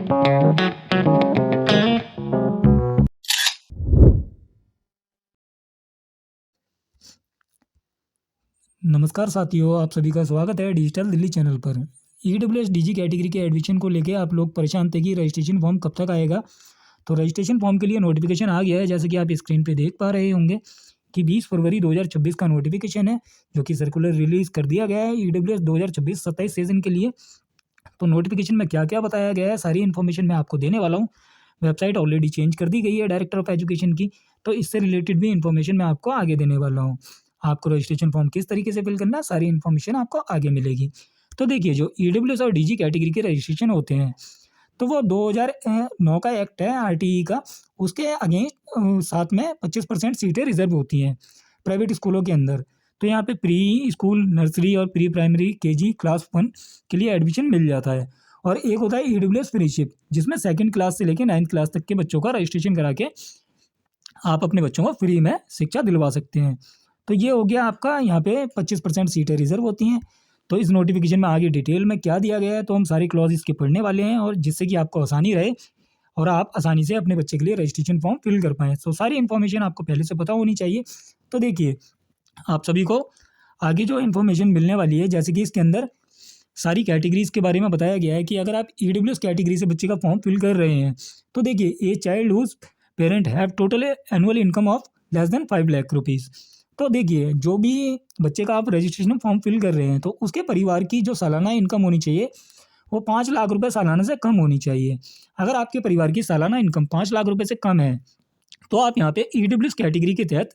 नमस्कार साथियों, आप सभी का स्वागत है डिजिटल दिल्ली चैनल पर। ईडब्ल्यूएस डीजी कैटेगरी के एडमिशन को लेके आप लोग परेशान थे कि रजिस्ट्रेशन फॉर्म कब तक आएगा। तो रजिस्ट्रेशन फॉर्म के लिए नोटिफिकेशन आ गया है, जैसे कि आप स्क्रीन पे देख पा रहे होंगे कि 20 फरवरी 2026 का नोटिफिकेशन है, जो कि सर्कुलर रिलीज़ कर दिया गया है ईडब्ल्यूएस 2026-27 सीज़न के लिए। तो नोटिफिकेशन में क्या-क्या बताया गया है, सारी इन्फॉर्मेशन मैं आपको देने वाला हूँ। वेबसाइट ऑलरेडी चेंज कर दी गई है डायरेक्टर ऑफ एजुकेशन की, तो इससे रिलेटेड भी इन्फॉर्मेशन मैं आपको आगे देने वाला हूँ। आपको रजिस्ट्रेशन फॉर्म किस तरीके से फिल करना है, सारी इन्फॉर्मेशन आपको आगे मिलेगी। तो देखिए, जो ईडब्ल्यूएस और डीजी कैटेगरी के रजिस्ट्रेशन होते हैं, तो वो 2009 का एक्ट है आरटीई का, उसके अगेंस्ट साथ में 25% सीटें रिजर्व होती हैं प्राइवेट स्कूलों के अंदर। तो यहाँ पे प्री स्कूल, नर्सरी और प्री प्राइमरी केजी क्लास 1 के लिए एडमिशन मिल जाता है। और एक होता है ईडब्ल्यूएस फ्रीशिप, जिसमें सेकंड क्लास से लेकर 9th क्लास तक के बच्चों का रजिस्ट्रेशन करा के आप अपने बच्चों को फ्री में शिक्षा दिलवा सकते हैं। तो ये हो गया आपका, यहाँ पे 25% सीटें रिजर्व होती हैं। तो इस नोटिफिकेशन में आगे डिटेल में क्या दिया गया है, तो हम सारी क्लॉज इसके पढ़ने वाले हैं, और जिससे कि आपको आसानी रहे और आप आसानी से अपने बच्चे के लिए रजिस्ट्रेशन फॉर्म फिल कर पाएँ। तो सारी इन्फॉर्मेशन आपको पहले से पता होनी चाहिए। तो देखिए, आप सभी को आगे जो इन्फॉर्मेशन मिलने वाली है, जैसे कि इसके अंदर सारी कैटेगरीज़ के बारे में बताया गया है कि अगर आप ईडब्ल्यूएस कैटेगरी से बच्चे का फॉर्म फिल कर रहे हैं, तो देखिए, a child whose parent have total annual income of less than 5 lakh rupees. तो देखिए, जो भी बच्चे का आप रजिस्ट्रेशन फॉर्म फिल कर रहे हैं, तो उसके परिवार की जो सालाना इनकम होनी चाहिए, वो 5 लाख रुपए सालाना से कम होनी चाहिए। अगर आपके परिवार की सालाना इनकम 5 लाख रुपए से कम है, तो आप यहाँ पे ईडब्ल्यूएस कैटेगरी के तहत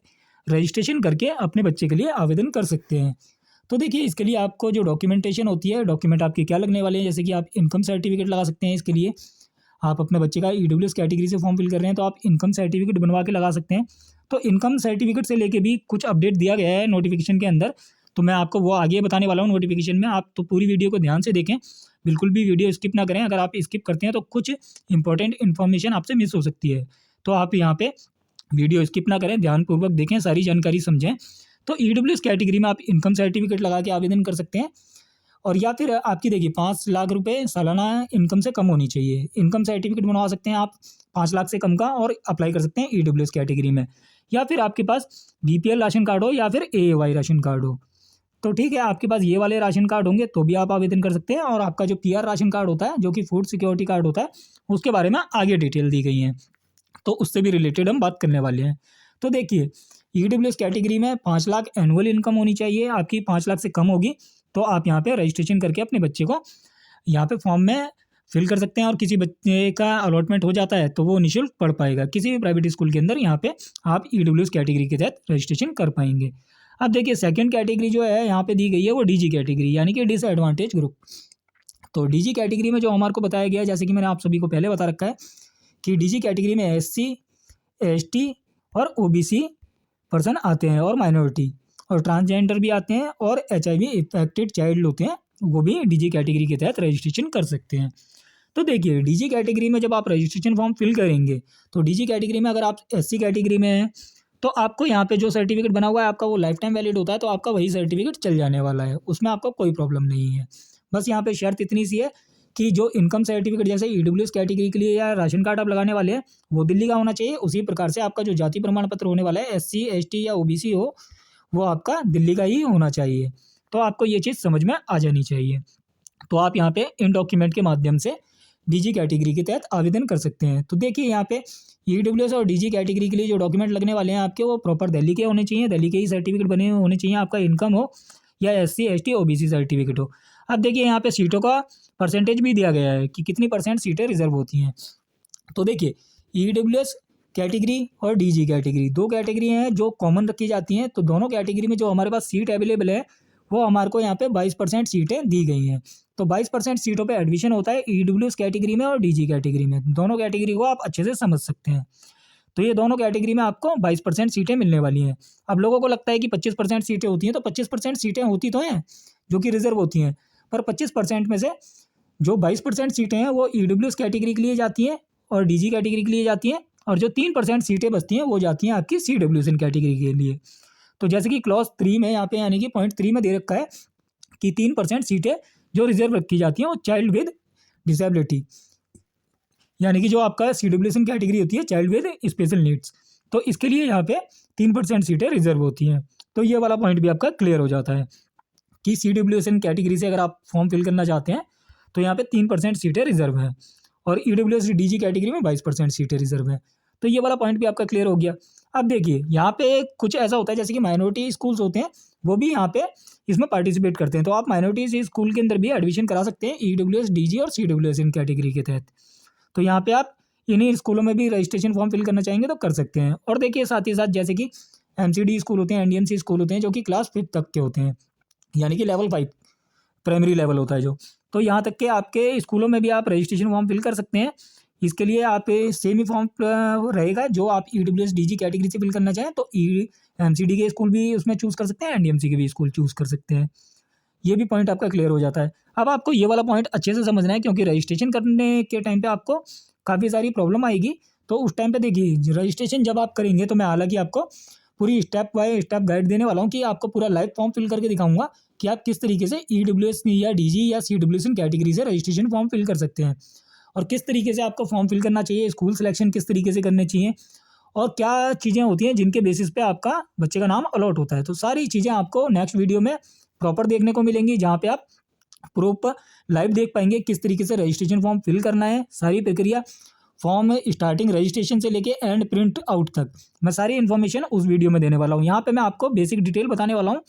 रजिस्ट्रेशन करके अपने बच्चे के लिए आवेदन कर सकते हैं। तो देखिए, इसके लिए आपको जो डॉक्यूमेंटेशन होती है, डॉक्यूमेंट आपके क्या लगने वाले हैं, जैसे कि आप इनकम सर्टिफिकेट लगा सकते हैं। इसके लिए आप अपने बच्चे का ईडब्ल्यूएस कैटेगरी से फॉर्म फिल कर रहे हैं, तो आप इनकम सर्टिफिकेट बनवा के लगा सकते हैं। तो इनकम सर्टिफिकेट से लेके भी कुछ अपडेट दिया गया है नोटिफिकेशन के अंदर, तो मैं आपको वो आगे बताने वाला हूँ नोटिफिकेशन में। आप तो पूरी वीडियो को ध्यान से देखें, बिल्कुल भी वीडियो स्किप ना करें। अगर आप स्किप करते हैं तो कुछ इंपॉर्टेंट इन्फॉर्मेशन आपसे मिस हो सकती है। तो आप यहाँ पे वीडियो स्किप ना करें, ध्यानपूर्वक देखें, सारी जानकारी समझें। तो ईडब्ल्यूएस कैटेगरी में आप इनकम सर्टिफिकेट लगा के आवेदन कर सकते हैं, और या फिर आपकी देखिए 5 लाख रुपए सालाना इनकम से कम होनी चाहिए। इनकम सर्टिफिकेट बनवा सकते हैं आप 5 लाख से कम का, और अप्लाई कर सकते हैं ईडब्ल्यूएस कैटेगरी में। या फिर आपके पास बीपीएल राशन कार्ड हो या फिर एएवाई राशन कार्ड हो, तो ठीक है, आपके पास ये वाले राशन कार्ड होंगे तो भी आप आवेदन कर सकते हैं। और आपका जो पीआर राशन कार्ड होता है, जो कि फूड सिक्योरिटी कार्ड होता है, उसके बारे में आगे डिटेल दी गई है, तो उससे भी रिलेटेड हम बात करने वाले हैं। तो देखिए, ईडब्ल्यूएस कैटेगरी में 5 लाख एनुअल इनकम होनी चाहिए। आपकी 5 लाख से कम होगी तो आप यहाँ पे रजिस्ट्रेशन करके अपने बच्चे को यहाँ पे फॉर्म में फिल कर सकते हैं। और किसी बच्चे का अलॉटमेंट हो जाता है तो वो निःशुल्क पढ़ पाएगा किसी भी प्राइवेट स्कूल के अंदर। यहाँ पे आप ईडब्ल्यूएस कैटेगरी के तहत रजिस्ट्रेशन कर पाएंगे। अब देखिए, सेकंड कैटेगरी जो है यहाँ पे दी गई है, वो डीजी कैटेगरी, यानी कि डिसएडवांटेज ग्रुप। तो डीजी कैटेगरी में जो हमारे को बताया गया है, जैसे कि मैंने आप सभी को पहले बता रखा है कि डीजी कैटेगरी में एससी, एसटी और ओबीसी पर्सन आते हैं, और माइनॉरिटी और ट्रांसजेंडर भी आते हैं, और एचआईवी इफेक्टेड चाइल्ड होते हैं, वो भी डीजी कैटेगरी के तहत रजिस्ट्रेशन कर सकते हैं। तो देखिए, डीजी कैटेगरी में जब आप रजिस्ट्रेशन फॉर्म फिल करेंगे, तो डीजी कैटेगरी में अगर आप एससी कैटेगरी में हैं, तो आपको यहाँ पे जो सर्टिफिकेट बना हुआ है आपका, वो लाइफ टाइम वैलिड होता है, तो आपका वही सर्टिफिकेट चल जाने वाला है, उसमें आपको कोई प्रॉब्लम नहीं है। बस यहाँ पे शर्त इतनी सी है कि जो इनकम सर्टिफिकेट जैसे ईडब्ल्यूएस कैटेगरी के लिए या राशन कार्ड आप लगाने वाले हैं, वो दिल्ली का होना चाहिए। उसी प्रकार से आपका जो जाति प्रमाण पत्र होने वाला है, एससी, एसटी या ओबीसी हो, वो आपका दिल्ली का ही होना चाहिए। तो आपको ये चीज़ समझ में आ जानी चाहिए। तो आप यहाँ पे इन डॉक्यूमेंट के माध्यम से डीजी कैटेगरी के तहत आवेदन कर सकते हैं। तो देखिए, यहाँ पे ईडब्ल्यूएस और डीजी कैटेगरी के लिए जो डॉक्यूमेंट लगने वाले हैं आपके, वो प्रॉपर दिल्ली के होने चाहिए, दिल्ली के ही सर्टिफिकेट बने होने चाहिए। आपका इनकम हो या एससी, एसटी, ओबीसी सर्टिफिकेट हो। अब देखिए, यहाँ पे सीटों का परसेंटेज भी दिया गया है कि कितनी % सीटें रिजर्व होती हैं। तो देखिए, ईडब्ल्यूएस कैटेगरी और डीजी कैटेगरी, 2 कैटेगरी हैं जो कॉमन रखी जाती हैं। तो दोनों कैटेगरी में जो हमारे पास सीट अवेलेबल है, वो हमारे को यहाँ पे 22% सीटें दी गई हैं। तो 22% सीटों पे एडमिशन होता है ईडब्ल्यूएस कैटेगरी में और डीजी कैटेगरी में। दोनों कैटेगरी को आप अच्छे से समझ सकते हैं। तो ये दोनों कैटेगरी में आपको 22% सीटें मिलने वाली हैं। अब लोगों को लगता है कि 25% सीटें होती हैं, तो 25% सीटें होती तो हैं जो कि रिजर्व होती हैं, पर 25% में से जो 22% सीटें हैं वो ईडब्ल्यूएस कैटेगरी के लिए जाती हैं और डीजी कैटेगरी के लिए जाती हैं, और जो 3% सीटें बचती हैं वो जाती हैं आपकी सीडब्ल्यूएस कैटेगरी के लिए। तो जैसे कि क्लॉज 3 में यहाँ पे, यानी कि पॉइंट 3 में दे रखा है कि 3% सीटें जो रिजर्व रखी जाती हैं वो चाइल्ड विद डिसेबिलिटी, यानी कि जो आपका CWSN कैटेगरी होती है, चाइल्ड विद स्पेशल नीड्स, तो इसके लिए यहाँ पे 3% सीटें रिजर्व होती हैं। तो ये वाला पॉइंट भी आपका क्लियर हो जाता है कि CWSN कैटेगरी से अगर आप फॉर्म फिल करना चाहते हैं तो यहाँ पे 3% सीटें रिजर्व हैं, और EWS-DG कैटेगरी में 22% सीटें रिजर्व हैं। तो ये वाला पॉइंट भी आपका क्लियर हो गया। अब देखिए यहाँ पे कुछ ऐसा होता है जैसे कि माइनॉरिटी स्कूल्स होते हैं, वो भी यहाँ पे इसमें पार्टिसिपेट करते हैं, तो आप माइनॉरिटी स्कूल के अंदर भी एडमिशन करा सकते हैं EWS-DG और CWSN कैटेगरी के तहत। तो यहाँ पे आप इन्हीं स्कूलों में भी रजिस्ट्रेशन फॉर्म फिल करना चाहेंगे तो कर सकते हैं। और देखिए साथ ही साथ जैसे कि MCD स्कूल होते हैं, NDMC स्कूल होते हैं, जो कि क्लास 5 तक के होते हैं, यानी कि लेवल 5 प्राइमरी लेवल होता है जो, तो यहाँ तक के आपके स्कूलों में भी आप रजिस्ट्रेशन फॉर्म फिल कर सकते हैं। इसके लिए आप सेम ही फॉर्म रहेगा जो आप EWS-DG कैटेगरी से फिल करना चाहें तो MCD के स्कूल भी उसमें चूज़ कर सकते हैं, NDMC के भी स्कूल चूज़ कर सकते हैं। ये भी पॉइंट आपका क्लियर हो जाता है। अब आपको ये वाला पॉइंट अच्छे से समझना है, क्योंकि रजिस्ट्रेशन करने के टाइम पे आपको काफ़ी सारी प्रॉब्लम आएगी। तो उस टाइम पे देखिए रजिस्ट्रेशन जब आप करेंगे तो मैं हालांकि आपको पूरी स्टेप बाय स्टेप गाइड देने वाला हूँ कि आपको पूरा लाइव फॉर्म फिल करके दिखाऊंगा कि आप किस तरीके से EWS या DG या CWSN कैटेगरी से रजिस्ट्रेशन फॉर्म फिल कर सकते हैं, और किस तरीके से आपको फॉर्म फिल करना चाहिए, स्कूल सिलेक्शन किस तरीके से करने चाहिए, और क्या चीज़ें होती हैं जिनके बेसिस पे आपका बच्चे का नाम अलॉट होता है। तो सारी चीज़ें आपको नेक्स्ट वीडियो में प्रॉपर देखने को मिलेंगी, जहाँ पे आप प्रॉपर लाइव देख पाएंगे किस तरीके से रजिस्ट्रेशन फॉर्म फिल करना है, सारी प्रक्रिया फॉर्म स्टार्टिंग रजिस्ट्रेशन से लेके एंड प्रिंट आउट तक मैं सारी इन्फॉर्मेशन उस वीडियो में देने वाला हूँ। यहाँ पे मैं आपको बेसिक डिटेल बताने वाला हूँ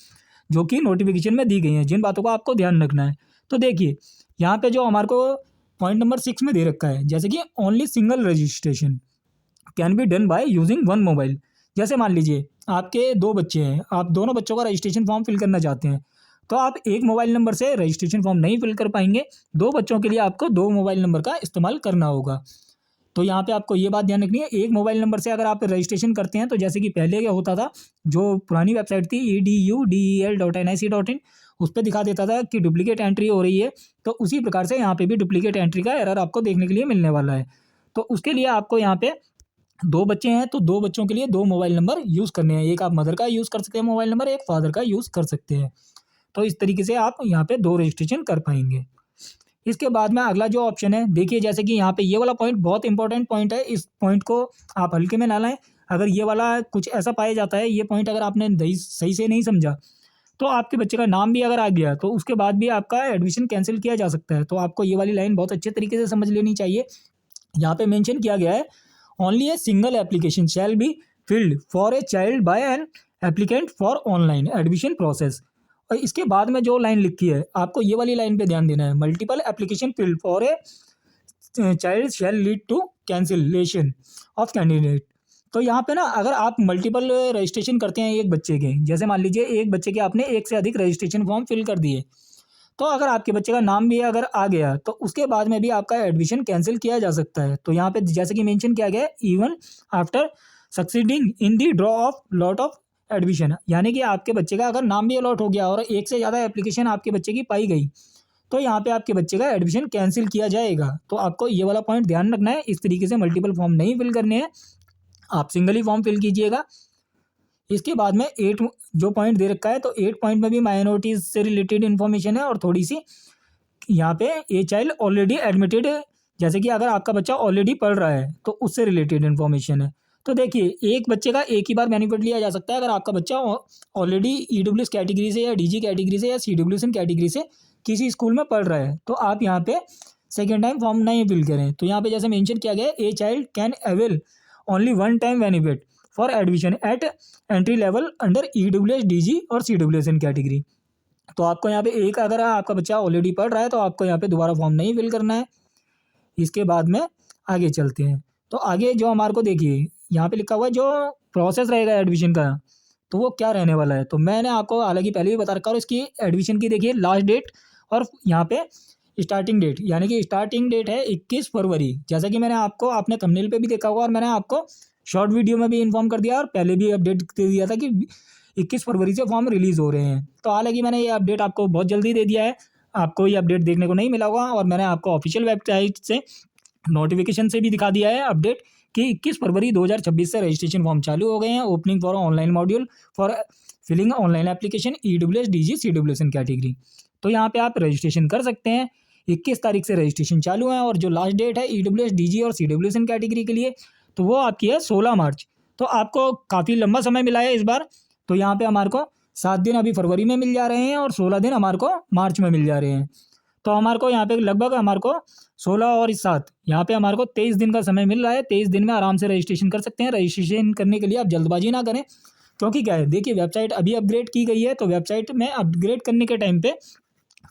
जो कि नोटिफिकेशन में दी गई हैं, जिन बातों को आपको ध्यान रखना है। तो देखिए यहाँ पे जो हमारे को पॉइंट नंबर 6 में दे रखा है, जैसे कि only single registration can be done by using one mobile. जैसे मान लीजिए आपके 2 बच्चे हैं, आप दोनों बच्चों का रजिस्ट्रेशन फॉर्म फिल करना चाहते हैं, तो आप एक मोबाइल नंबर से रजिस्ट्रेशन फॉर्म नहीं फिल कर पाएंगे, 2 बच्चों के लिए आपको 2 मोबाइल नंबर का इस्तेमाल करना होगा। तो यहाँ पे आपको ये बात ध्यान रखनी है, एक मोबाइल नंबर से अगर आप रजिस्ट्रेशन करते हैं तो जैसे कि पहले क्या होता था, जो पुरानी वेबसाइट थी edudel.nic.in, उस पर दिखा देता था कि डुप्लीकेट एंट्री हो रही है, तो उसी प्रकार से यहाँ पे भी डुप्लीकेट एंट्री का एरर आपको देखने के लिए मिलने वाला है। तो उसके लिए आपको यहाँ पे 2 बच्चे हैं तो 2 बच्चों के लिए 2 मोबाइल नंबर यूज़ करने हैं, एक आप मदर का यूज़ कर सकते हैं मोबाइल नंबर, एक फादर का यूज़ कर सकते हैं। तो इस तरीके से आप यहाँ पे 2 रजिस्ट्रेशन कर पाएंगे। इसके बाद में अगला जो ऑप्शन है, देखिए जैसे कि यहाँ पे ये वाला पॉइंट बहुत इंपॉर्टेंट पॉइंट है, इस पॉइंट को आप हल्के में ना लाएं। अगर ये वाला कुछ ऐसा पाया जाता है, ये पॉइंट अगर आपने सही से नहीं समझा, तो आपके बच्चे का नाम भी अगर आ गया तो उसके बाद भी आपका एडमिशन कैंसिल किया जा सकता है। तो आपको ये वाली लाइन बहुत अच्छे तरीके से समझ लेनी चाहिए। यहाँ पे मेंशन किया गया है, only a single application shall be filled for a child by an applicant for online admission process. और इसके बाद में जो लाइन लिखी है, आपको ये वाली लाइन पे ध्यान देना है, multiple application filled for a child shall lead to cancellation of candidate. तो यहाँ पे ना अगर आप मल्टीपल रजिस्ट्रेशन करते हैं एक बच्चे के, जैसे मान लीजिए एक बच्चे के आपने एक से अधिक रजिस्ट्रेशन फॉर्म फिल कर दिए, तो अगर आपके बच्चे का नाम भी अगर आ गया तो उसके बाद में भी आपका एडमिशन कैंसिल किया जा सकता है। तो यहाँ पे जैसे कि मेंशन किया गया है, even after succeeding in the draw of lot of admission, यानी कि आपके बच्चे का अगर नाम भी अलॉट हो गया और एक से ज़्यादा एप्लीकेशन आपके बच्चे की पाई गई, तो यहाँ पे आपके बच्चे का एडमिशन कैंसिल किया जाएगा। तो आपको ये वाला पॉइंट ध्यान रखना है, इस तरीके से मल्टीपल फॉर्म नहीं फिल करने हैं, आप सिंगल ही फॉर्म फिल कीजिएगा। इसके बाद में 8 जो पॉइंट दे रखा है, तो 8 पॉइंट में भी माइनॉरिटीज़ से रिलेटेड इन्फॉर्मेशन है और थोड़ी सी यहाँ पे ए चाइल्ड ऑलरेडी एडमिटेड, जैसे कि अगर आपका बच्चा ऑलरेडी पढ़ रहा है तो उससे रिलेटेड इन्फॉर्मेशन है। तो देखिए एक बच्चे का एक ही बार बेनिफिट लिया जा सकता है अगर आपका बच्चा ऑलरेडी EWS कैटेगरी से या DG कैटेगरी से या CWSN कैटेगरी से किसी स्कूल में पढ़ रहा है, तो आप यहाँ पे सेकेंड टाइम फॉर्म नहीं फिल करें। तो यहाँ पे जैसे मेंशन किया गया है, a child can avail only one time benefit for admission eight entry level under EWS DG और CWSN कैटेगरी। तो आपको यहाँ पे एक, अगर आपका बच्चा ऑलरेडी पढ़ रहा है तो आपको यहाँ पे दोबारा फॉर्म नहीं फिल करना है। इसके बाद में आगे चलते हैं, तो आगे जो हमारे को देखिए यहाँ पे लिखा हुआ है जो प्रोसेस रहेगा एडमिशन का, तो वो क्या रहने वाला है। तो मैंने आपको हालांकि पहले भी बता रखा और इसकी एडमिशन की देखिए लास्ट डेट और यहाँ पे स्टार्टिंग डेट, यानी कि स्टार्टिंग डेट है 21 फरवरी, जैसा कि मैंने आपको अपने थंबनेल पे भी देखा होगा और मैंने आपको शॉर्ट वीडियो में भी इन्फॉर्म कर दिया और पहले भी अपडेट दे दिया था कि 21 फरवरी से फॉर्म रिलीज़ हो रहे हैं। तो हालांकि मैंने ये अपडेट आपको बहुत जल्दी दे दिया है, आपको ये अपडेट देखने को नहीं मिला होगा और मैंने आपको ऑफिशियल वेबसाइट से नोटिफिकेशन से भी दिखा दिया है अपडेट कि 21 फरवरी 2026 से रजिस्ट्रेशन फॉर्म चालू हो गए हैं। Opening for online module for filling online application EWS DG CWSN category. तो यहाँ पे आप रजिस्ट्रेशन कर सकते हैं। 21 तारीख से रजिस्ट्रेशन चालू है और जो लास्ट डेट है EWS DG और CWSN कैटेगरी के लिए तो वो आपकी है 16 मार्च। तो आपको काफ़ी लंबा समय मिला है इस बार। तो यहाँ पे हमारे को 7 दिन अभी फरवरी में मिल जा रहे हैं और 16 दिन हमारे को मार्च में मिल जा रहे हैं। तो हमारे को यहाँ पे लगभग हमारे को 16 और 7 यहाँ पे हमारे को 23 दिन का समय मिल रहा है। 23 दिन में आराम से रजिस्ट्रेशन कर सकते हैं। रजिस्ट्रेशन करने के लिए आप जल्दबाजी ना करें, क्योंकि क्या है, देखिए वेबसाइट अभी अपग्रेड की गई है, तो वेबसाइट में अपग्रेड करने के टाइम पे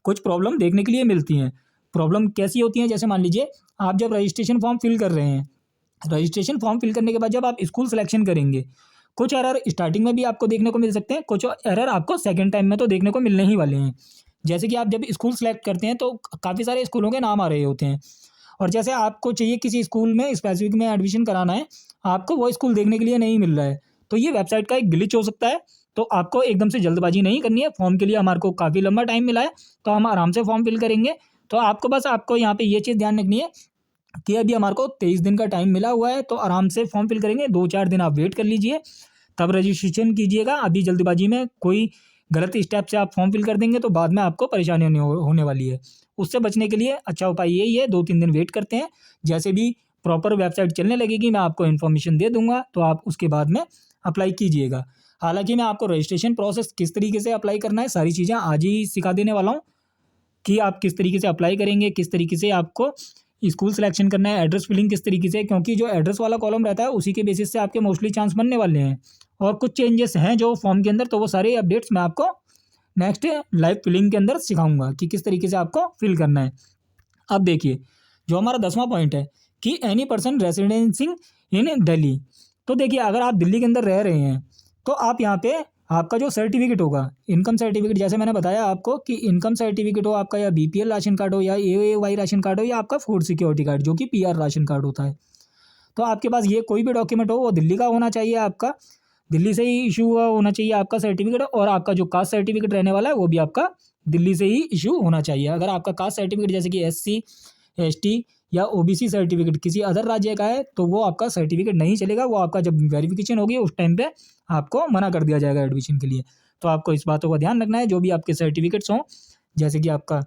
कुछ प्रॉब्लम देखने के लिए मिलती हैं। प्रॉब्लम कैसी होती हैं, जैसे मान लीजिए आप जब रजिस्ट्रेशन फॉर्म फिल कर रहे हैं, रजिस्ट्रेशन फॉर्म फिल करने के बाद जब आप स्कूल सिलेक्शन करेंगे, कुछ एरर स्टार्टिंग में भी आपको देखने को मिल सकते हैं, कुछ एरर आपको सेकंड टाइम में तो देखने को मिलने ही वाले हैं। जैसे कि आप जब स्कूल सेलेक्ट करते हैं तो काफ़ी सारे स्कूलों के नाम आ रहे होते हैं, और जैसे आपको चाहिए किसी स्कूल में स्पेसिफिक में एडमिशन कराना है, आपको वो स्कूल देखने के लिए नहीं मिल रहा है, तो ये वेबसाइट का एक ग्लिच हो सकता है। तो आपको एकदम से जल्दबाजी नहीं करनी है। फॉर्म के लिए हमारे को काफ़ी लंबा टाइम मिला है, तो हम आराम से फॉर्म फिल करेंगे। तो आपको यहाँ पे ये चीज़ ध्यान रखनी है कि अभी हमारे को 23 दिन का टाइम मिला हुआ है, तो आराम से फॉर्म फिल करेंगे। 2-4 दिन आप वेट कर लीजिए, तब रजिस्ट्रेशन कीजिएगा। अभी जल्दबाजी में कोई गलत स्टेप से आप फॉर्म फिल कर देंगे तो बाद में आपको परेशानी होने वाली है। उससे बचने के लिए अच्छा उपाय यही है, 2-3 दिन वेट करते हैं। जैसे भी प्रॉपर वेबसाइट चलने लगेगी मैं आपको इन्फॉर्मेशन दे दूंगा, तो आप उसके बाद में अप्लाई कीजिएगा। हालांकि मैं आपको रजिस्ट्रेशन प्रोसेस किस तरीके से अप्लाई करना है सारी चीज़ें आज ही सिखा देने वाला हूँ, कि आप किस तरीके से अप्लाई करेंगे, किस तरीके से आपको स्कूल सिलेक्शन करना है, एड्रेस फिलिंग किस तरीके से, क्योंकि जो एड्रेस वाला कॉलम रहता है उसी के बेसिस से आपके मोस्टली चांस बनने वाले हैं। और कुछ चेंजेस हैं जो फॉर्म के अंदर, तो वो सारे अपडेट्स मैं आपको नेक्स्ट लाइव फिलिंग के अंदर सिखाऊंगा कि किस तरीके से आपको फिल करना है। अब देखिए, जो हमारा 10वां पॉइंट है कि एनी पर्सन रेसिडेंसिंग इन दिल्ली। तो देखिए, अगर आप दिल्ली के अंदर रह रहे हैं तो आप यहाँ पे आपका जो सर्टिफिकेट होगा, इनकम सर्टिफिकेट, जैसे मैंने बताया आपको कि इनकम सर्टिफिकेट हो आपका, या BPL राशन कार्ड हो, या AOY राशन कार्ड हो, या आपका फूड सिक्योरिटी कार्ड जो कि PR राशन कार्ड होता है, तो आपके पास ये कोई भी डॉक्यूमेंट हो वो दिल्ली का होना चाहिए। आपका दिल्ली से ही इशू हुआ होना चाहिए आपका सर्टिफिकेट, और आपका जो कास्ट सर्टिफिकेट रहने वाला है वो भी आपका दिल्ली से ही इशू होना चाहिए। अगर आपका कास्ट सर्टिफिकेट जैसे कि SC ST या OBC सर्टिफिकेट किसी अदर राज्य का है तो वो आपका सर्टिफिकेट नहीं चलेगा। वो आपका जब वेरिफिकेशन होगी उस टाइम पे आपको मना कर दिया जाएगा एडमिशन के लिए। तो आपको इस बातों का ध्यान रखना है। जो भी आपके सर्टिफिकेट्स हों, जैसे कि आपका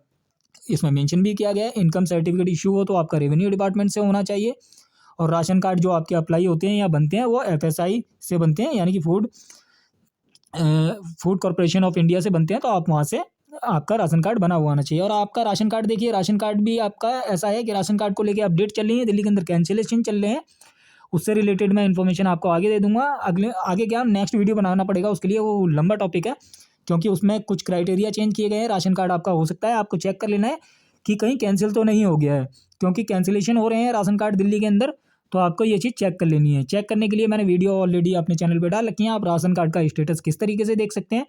इसमें मेंशन भी किया गया है, इनकम सर्टिफिकेट इशू हो तो आपका रेवेन्यू डिपार्टमेंट से होना चाहिए, और राशन कार्ड जो आपके अप्लाई होते हैं या बनते हैं वो FSI से बनते हैं, यानी कि फूड कॉर्पोरेशन ऑफ इंडिया से बनते हैं, तो आप वहाँ से आपका राशन कार्ड बना हुआ आना चाहिए। और आपका राशन कार्ड, देखिए राशन कार्ड भी आपका ऐसा है कि राशन कार्ड को लेके अपडेट चल रही है, दिल्ली के अंदर कैंसिलेशन चल रहे हैं, उससे रिलेटेड मैं इन्फॉर्मेशन आपको आगे दे दूंगा। आगे क्या नेक्स्ट वीडियो बनाना पड़ेगा उसके लिए, वो लंबा टॉपिक है, क्योंकि उसमें कुछ क्राइटेरिया चेंज किए गए हैं। राशन कार्ड आपका हो सकता है, आपको चेक कर लेना है कि कहीं कैंसिल तो नहीं हो गया है, क्योंकि कैंसिलेशन हो रहे हैं राशन कार्ड दिल्ली के अंदर, तो आपको ये चीज़ चेक कर लेनी है। चेक करने के लिए मैंने वीडियो ऑलरेडी अपने चैनल पर डाल रखी है, आप राशन कार्ड का स्टेटस किस तरीके से देख सकते हैं,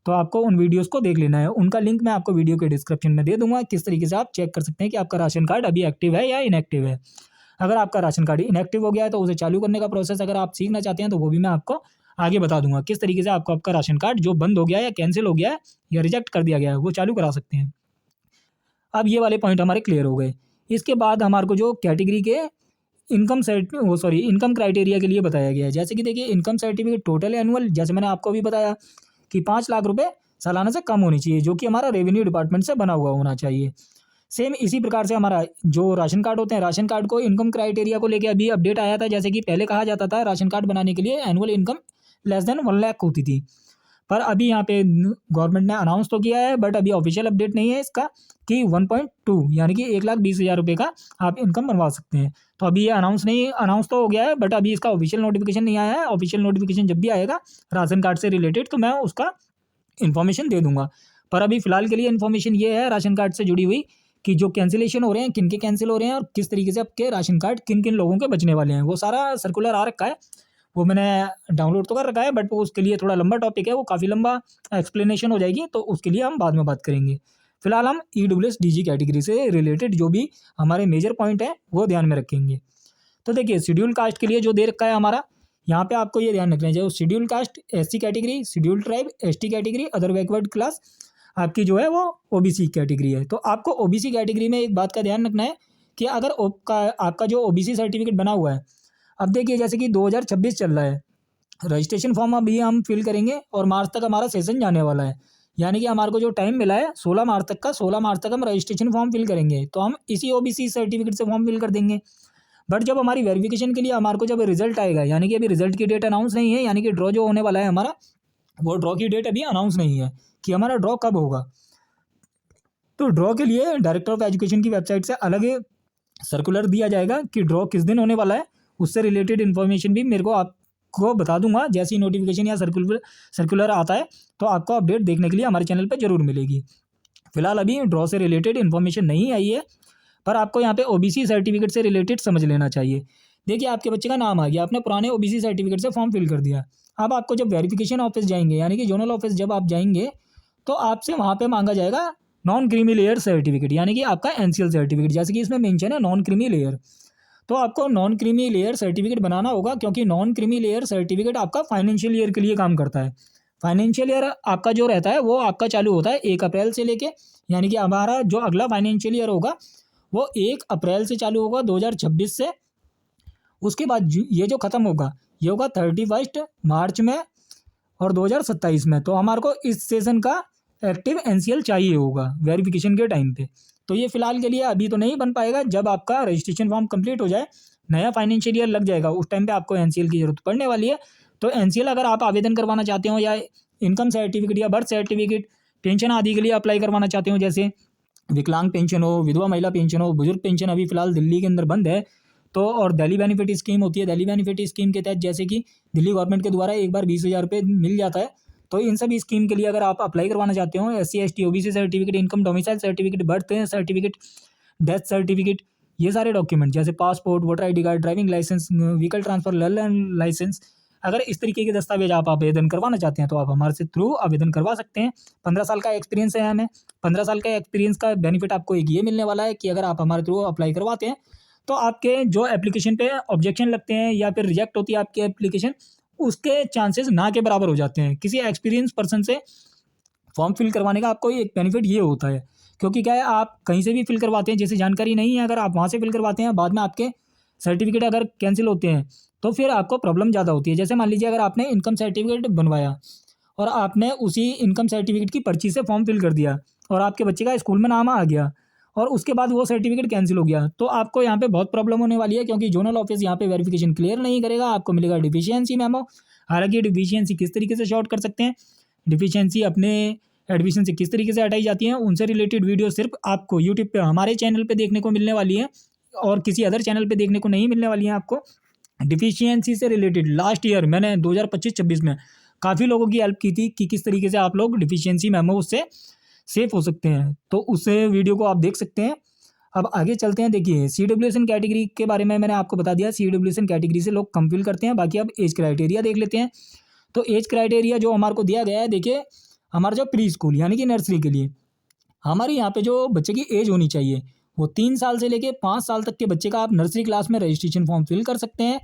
तो आपको उन वीडियोस को देख लेना है। उनका लिंक मैं आपको वीडियो के डिस्क्रिप्शन में दे दूंगा, किस तरीके से आप चेक कर सकते हैं कि आपका राशन कार्ड अभी एक्टिव है या इनएक्टिव है। अगर आपका राशन कार्ड इनएक्टिव हो गया है तो उसे चालू करने का प्रोसेस अगर आप सीखना चाहते हैं तो वो भी मैं आपको आगे बता दूंगा, किस तरीके से आपको आपका राशन कार्ड जो बंद हो गया है या कैंसिल हो गया है या रिजेक्ट कर दिया गया है वो चालू करा सकते हैं। अब ये वाले पॉइंट हमारे क्लियर हो गए। इसके बाद हमारे को जो कैटेगरी के इनकम क्राइटेरिया के लिए बताया गया है, जैसे कि देखिए इनकम सर्टिफिकेट टोटल एनुअल, जैसे मैंने आपको अभी बताया कि 5 लाख रुपए सालाना से कम होनी चाहिए, जो कि हमारा रेवेन्यू डिपार्टमेंट से बना हुआ होना चाहिए। सेम इसी प्रकार से हमारा जो राशन कार्ड होते हैं, राशन कार्ड को इनकम क्राइटेरिया को लेके अभी अपडेट आया था। जैसे कि पहले कहा जाता था राशन कार्ड बनाने के लिए annual income less than 1 lakh होती थी, पर अभी यहाँ पे गवर्नमेंट ने अनाउंस तो किया है, बट अभी ऑफिशियल अपडेट नहीं है इसका, कि 1.2 यानी कि 1,20,000 रुपये का आप इनकम बनवा सकते हैं। तो अभी ये अनाउंस तो हो गया है, बट अभी इसका ऑफिशियल नोटिफिकेशन नहीं आया है। ऑफिशियल नोटिफिकेशन जब भी आएगा राशन कार्ड से रिलेटेड तो मैं उसका इन्फॉर्मेशन दे दूंगा। पर अभी फिलहाल के लिए इन्फॉर्मेशन ये है राशन कार्ड से जुड़ी हुई कि जो कैंसिलेशन हो रहे हैं, किन के कैंसिल हो रहे हैं और किस तरीके से आपके राशन कार्ड किन किन लोगों के बचने वाले हैं, वो सारा सर्कुलर आ रखा है। वो मैंने डाउनलोड तो कर रखा है, बट वो उसके लिए थोड़ा लंबा टॉपिक है, वो काफ़ी लंबा एक्सप्लेनेशन हो जाएगी, तो उसके लिए हम बाद में बात करेंगे। फिलहाल हम EWS DG कैटेगरी से रिलेटेड जो भी हमारे मेजर पॉइंट है वो ध्यान में रखेंगे। तो देखिए, शेड्यूल कास्ट के लिए जो दे रखा है हमारा, यहाँ पे आपको ये ध्यान रखना चाहिए, schedule caste SC category, schedule tribe ST category, other backward class आपकी जो है वो OBC कैटेगरी है। तो आपको OBC कैटेगरी में एक बात का ध्यान रखना है कि अगर आपका जो OBC सर्टिफिकेट बना हुआ है, अब देखिए जैसे कि 2026 चल रहा है, रजिस्ट्रेशन फॉर्म अभी हम फिल करेंगे और मार्च तक हमारा सेशन जाने वाला है। यानी कि हमारे को जो टाइम मिला है 16 मार्च तक का, 16 मार्च तक हम रजिस्ट्रेशन फॉर्म फिल करेंगे, तो हम इसी ओबीसी सर्टिफिकेट से फॉर्म फिल कर देंगे। बट जब हमारी वेरिफिकेशन के लिए हमारे को जब रिजल्ट आएगा, यानी कि अभी रिजल्ट की डेट अनाउंस नहीं है, यानी कि ड्रॉ जो होने वाला है हमारा, वो ड्रॉ की डेट अभी अनाउंस नहीं है कि हमारा ड्रॉ कब होगा। तो ड्रॉ के लिए डायरेक्टर ऑफ एजुकेशन की वेबसाइट से अलग सर्कुलर दिया जाएगा कि ड्रॉ किस दिन होने वाला है। उससे रिलेटेड इन्फॉर्मेशन भी मेरे को आपको बता दूंगा, जैसी नोटिफिकेशन या सर्कुलर आता है तो आपको अपडेट देखने के लिए हमारे चैनल पर जरूर मिलेगी। फिलहाल अभी ड्रॉ से रिलेटेड इन्फॉर्मेशन नहीं आई है, पर आपको यहाँ पे ओबीसी सर्टिफिकेट से रिलेटेड समझ लेना चाहिए। देखिए, आपके बच्चे का नाम आ गया, आपने पुराने ओबीसी सर्टिफिकेट से फॉर्म फिल कर दिया। अब आपको जब वेरिफिकेशन ऑफिस जाएंगे, यानी कि जोनल ऑफिस जब आप जाएंगे, तो आपसे वहाँ पे मांगा जाएगा नॉन क्रीमी लेयर सर्टिफिकेट, यानी कि आपका एनसीएल सर्टिफिकेट, जैसे कि इसमें मेंशन है नॉन क्रीमी लेयर। तो आपको नॉन क्रीमी लेयर सर्टिफिकेट बनाना होगा, क्योंकि नॉन क्रीमी लेयर सर्टिफिकेट आपका फाइनेंशियल ईयर के लिए काम करता है। फाइनेंशियल ईयर आपका जो रहता है वो आपका चालू होता है 1 अप्रैल से लेके, यानी कि हमारा जो अगला फाइनेंशियल ईयर होगा वो 1 अप्रैल से चालू होगा 2026 से। उसके बाद ये जो ख़त्म होगा ये होगा 31 मार्च में और 2027 में। तो हमारे को इस सेशन का एक्टिव एनसीएल चाहिए होगा वेरिफिकेशन के टाइम पे। तो ये फिलहाल के लिए अभी तो नहीं बन पाएगा, जब आपका रजिस्ट्रेशन फॉर्म कंप्लीट हो जाए, नया फाइनेंशियल ईयर लग जाएगा, उस टाइम पे आपको एनसीएल की जरूरत पड़ने वाली है। तो एनसीएल अगर आप आवेदन करवाना चाहते हो, या इनकम सर्टिफिकेट या बर्थ सर्टिफिकेट, पेंशन आदि के लिए अप्लाई करवाना चाहते हो, जैसे विकलांग पेंशन हो, विधवा महिला पेंशन हो, बुजुर्ग पेंशन अभी फिलहाल दिल्ली के अंदर बंद है, तो और दिल्ली बेनिफिट स्कीम होती है, दिल्ली बेनिफिट स्कीम के तहत जैसे कि दिल्ली गवर्नमेंट के द्वारा एक बार 20,000 रुपये मिल जाता है। तो इन सभी स्कीम के लिए अगर आप अप्लाई करवाना चाहते हो, SC ST OBC certificate, income domicile certificate, birth certificate, death certificate, ये सारे डॉक्यूमेंट जैसे passport, voter ID card, driving licence, vehicle transfer licence, अगर इस तरीके के दस्तावेज आप आवेदन करवाना चाहते हैं तो आप हमारे से थ्रू आवेदन करवा सकते हैं। 15 साल का एक्सपीरियंस है हमें। 15 साल का एक्सपीरियंस का बेनिफिट आपको एक ये मिलने वाला है कि अगर आप हमारे थ्रू अप्लाई करवाते हैं तो आपके जो एप्लीकेशन पे ऑब्जेक्शन लगते हैं या फिर रिजेक्ट होती है आपकी एप्लीकेशन, उसके चांसेस ना के बराबर हो जाते हैं। किसी एक्सपीरियंस पर्सन से फॉर्म फिल करवाने का आपको एक बेनिफिट ये होता है, क्योंकि क्या है, आप कहीं से भी फिल करवाते हैं, जैसे जानकारी नहीं है, अगर आप वहाँ से फिल करवाते हैं, बाद में आपके सर्टिफिकेट अगर कैंसिल होते हैं तो फिर आपको प्रॉब्लम ज़्यादा होती है। जैसे मान लीजिए अगर आपने इनकम सर्टिफिकेट बनवाया और आपने उसी इनकम सर्टिफिकेट की पर्ची से फॉर्म फिल कर दिया और आपके बच्चे का स्कूल में नाम आ गया और उसके बाद वो सर्टिफिकेट कैंसिल हो गया, तो आपको यहाँ पे बहुत प्रॉब्लम होने वाली है, क्योंकि जोनल ऑफिस यहाँ पे वेरिफिकेशन क्लियर नहीं करेगा, आपको मिलेगा डिफिशियंसी मेमो। हालांकि डिफिशियंसी किस तरीके से शॉर्ट कर सकते हैं, डिफिशियंसी अपने एडमिशन से किस तरीके से हटाई जाती है, उनसे रिलेटेड वीडियो सिर्फ आपको यूट्यूब पे हमारे चैनल पे देखने को मिलने वाली है और किसी अदर चैनल पे देखने को नहीं मिलने वाली है आपको। डिफिशियंसी से रिलेटेड लास्ट ईयर मैंने 2025-26 में काफ़ी लोगों की हेल्प की थी कि किस तरीके से आप लोग डिफिशियंसी मेमो से सेफ हो सकते हैं, तो उस वीडियो को आप देख सकते हैं। अब आगे चलते हैं। देखिए, CWSN कैटेगरी के बारे में मैंने आपको बता दिया, CWSN कैटेगरी से लोग कम फिल करते हैं। बाकी अब एज क्राइटेरिया देख लेते हैं। तो एज क्राइटेरिया जो हमारे को दिया गया है, देखिए हमारा जो प्री स्कूल यानी कि नर्सरी के लिए हमारे यहाँ पे जो बच्चे की एज होनी चाहिए वो 3 साल से लेके 5 साल तक के बच्चे का आप नर्सरी क्लास में रजिस्ट्रेशन फॉर्म फिल कर सकते हैं।